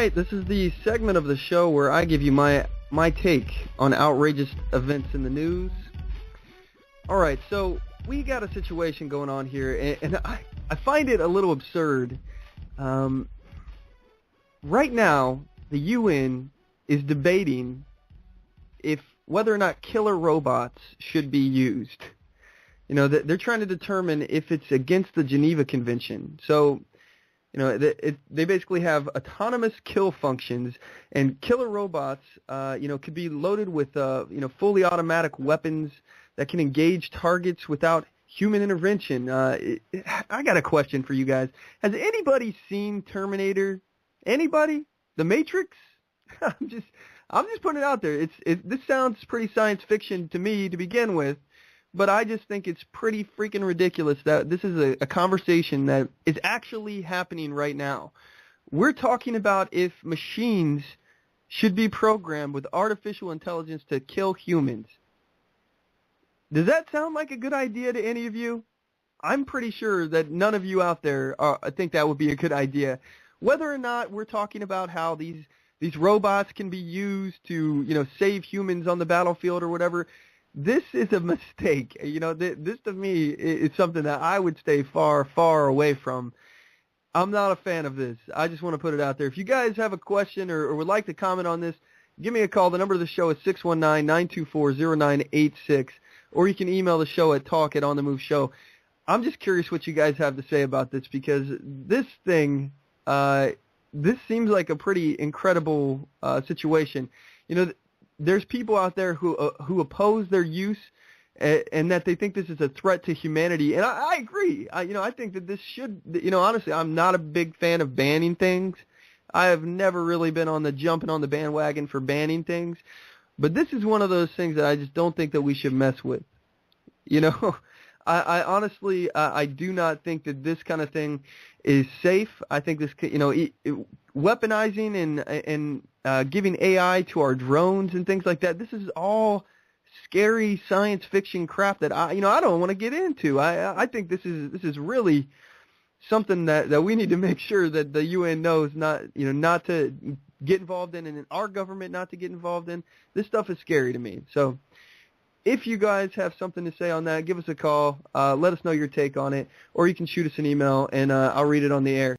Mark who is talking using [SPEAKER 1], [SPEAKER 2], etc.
[SPEAKER 1] right, this is the segment of the show where I give you my take on outrageous events in the news. All right, so we got a situation going on here, and I find it a little absurd. Right now, the UN is debating whether or not killer robots should be used. You know, they're trying to determine if it's against the Geneva Convention. So, you know, they basically have autonomous kill functions, and killer robots, could be loaded with, fully automatic weapons that can engage targets without human intervention. I got a question for you guys. Has anybody seen Terminator? Anybody? The Matrix? I'm just putting it out there. This sounds pretty science fiction to me to begin with, but I just think it's pretty freaking ridiculous that this is a conversation that is actually happening right now. We're talking about if machines should be programmed with artificial intelligence to kill humans. Does that sound like a good idea to any of you? I'm pretty sure that none of you out there think that would be a good idea. Whether or not we're talking about how these robots can be used to, save humans on the battlefield or whatever, this is a mistake. This to me is something that I would stay far, far away from. I'm not a fan of this. I just want to put it out there. If you guys have a question or would like to comment on this, give me a call. The number of the show is 619-924-0986, or you can email the show at talk@OnTheMoveShow. I'm just curious what you guys have to say about this, because this thing, this seems like a pretty incredible situation. There's people out there who oppose their use, and that they think this is a threat to humanity, and I agree. I think that this should, honestly, I'm not a big fan of banning things. I have never really been on the jumping on the bandwagon for banning things, but this is one of those things that I just don't think that we should mess with. I honestly, I do not think that this kind of thing is safe. I think this, weaponizing and giving AI to our drones and things like that, this is all scary science fiction crap that I don't want to get into. I think this is really something that we need to make sure that the UN knows not to get involved in, and our government not to get involved in. This stuff is scary to me. So if you guys have something to say on that, give us a call. Let us know your take on it, or you can shoot us an email, and I'll read it on the air.